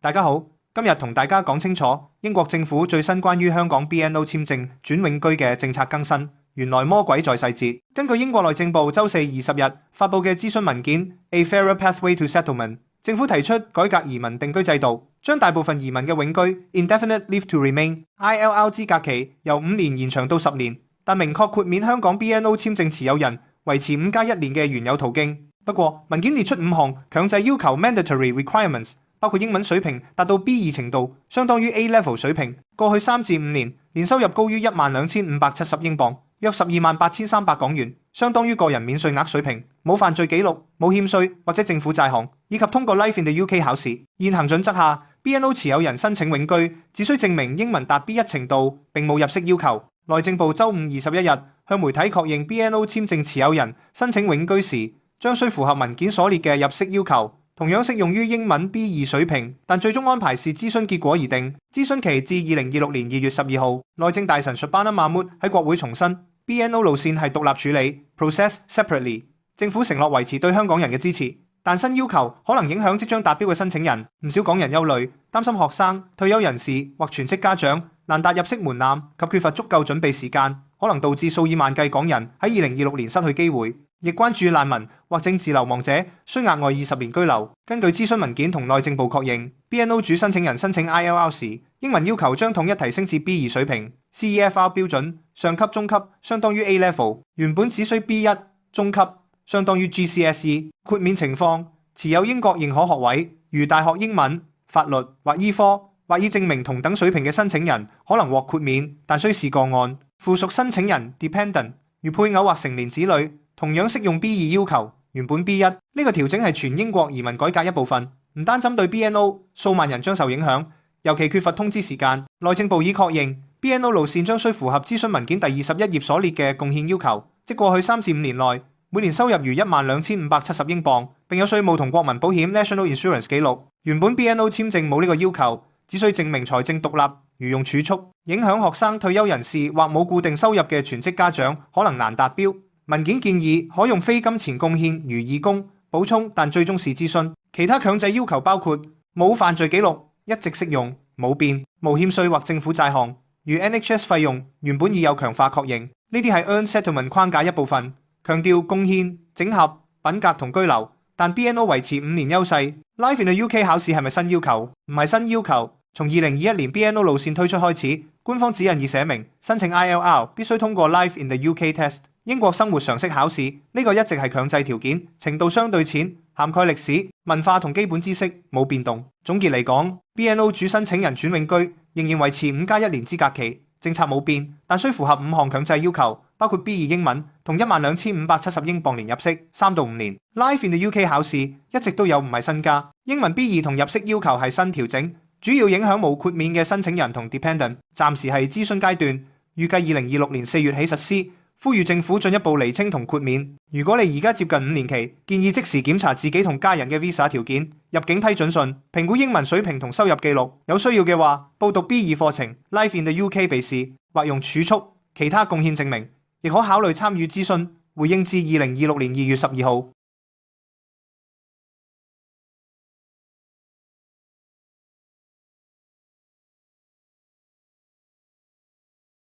大家好，今日同大家講清楚英國政府最新關於香港 BNO 簽證轉永居嘅政策更新。原來魔鬼在細節。根據英國內政部週四20日發布嘅諮詢文件《A Fairer Pathway to Settlement》，政府提出改革移民定居制度，將大部分移民嘅永居 （Indefinite Leave to Remain，ILR） 資格期由5年延長到10年，但明確豁免香港 BNO 簽證持有人維持5+1年嘅原有途徑。不過，文件列出5項強制要求 （mandatory requirements）。包括英文水平達到 B2 程度，相當於 A level 水平。過去3至5年，年收入高於12,570英鎊，約128,300港元，相當於個人免稅額水平。冇犯罪記錄，冇欠稅或者政府債項，以及通過 Life in the UK 考試。現行準則下 ，BNO 持有人申請永居，只需證明英文達 B1 程度，並冇入息要求。內政部週5 21日向媒體確認 BNO 簽證持有人申請永居時，將需符合文件所列嘅入息要求。同樣適用於英文 B2 水平，但最終安排視諮詢結果而定。諮詢期至2026年2月12號。內政大臣 Shabana Mahmood 喺國會重申 ，BNO 路線係獨立處理 （process separately）。政府承諾維持對香港人嘅支持，但新要求可能影響即將達標嘅申請人。唔少港人憂慮，擔心學生、退休人士或全職家長難達入息門檻及缺乏足夠準備時間，可能導致數以萬計港人喺2026年失去機會。亦關注難民或政治流亡者需額外20年居留。根據諮詢文件同內政部確認 ，BNO 主申請人申請 ILR 時，英文要求將統一提升至 B2 水平 ，CEFR 標準上級中級相當於 A level， 原本只需 B1 中級相當於 GCSE。豁免情況，持有英國認可學位，如大學英文、法律或醫科，或以證明同等水平嘅申請人可能獲豁免，但需視個案。附屬申請人 dependent， 如配偶或成年子女。同樣適用 B2 要求，原本 B1。呢個調整係全英國移民改革一部分，唔單針對 BNO， 數萬人將受影響，尤其缺乏通知時間。內政部已確認 BNO 路線將需符合諮詢文件第21頁所列嘅貢獻要求，即過去3至5年內每年收入如12,570英鎊，並有稅務同國民保險 National Insurance 記錄。原本 BNO 簽證冇呢個要求，只需證明財政獨立，如用儲蓄。影響學生、退休人士或冇固定收入嘅全職家長可能難達標。文件建議可用非金錢貢獻如義工補充，但最終是諮詢。其他強制要求包括冇犯罪記錄，一直適用，冇變，無欠稅或政府債項，如 NHS 費用原本已有強化確認。呢啲係 Earned Settlement 框架一部分，強調貢獻、整合、品格同居留。但 BNO 維持5年優勢。Life in the UK 考試係咪新要求？唔係新要求。從2021年 BNO 路線推出開始，官方指引已寫明，申請 ILR 必須通過 Life in the UK Test。英國生活常識考試呢個一直係強制條件，程度相對淺，涵蓋歷史、文化同基本知識，冇變動。總結嚟講 ，BNO 主申請人轉永居仍然維持5+1年資格期，政策冇變，但需符合5項強制要求，包括 B2 英文同12,570英鎊年入息3到5年。Life in the UK 考試一直都有，唔係新加。英文 B2 同入息要求係新調整，主要影響冇豁免嘅申請人同 dependent， 暫時係諮詢階段，預計2026年4月起實施。呼籲政府進一步釐清同豁免。如果你而家接近5年期，建議即時檢查自己同家人嘅 Visa 條件、入境批准信，評估英文水平同收入記錄。有需要嘅話，報讀 B2 課程 Life in the UK 備試，或用儲蓄、其他貢獻證明，亦可考慮參與諮詢。回應至2026年2月12號。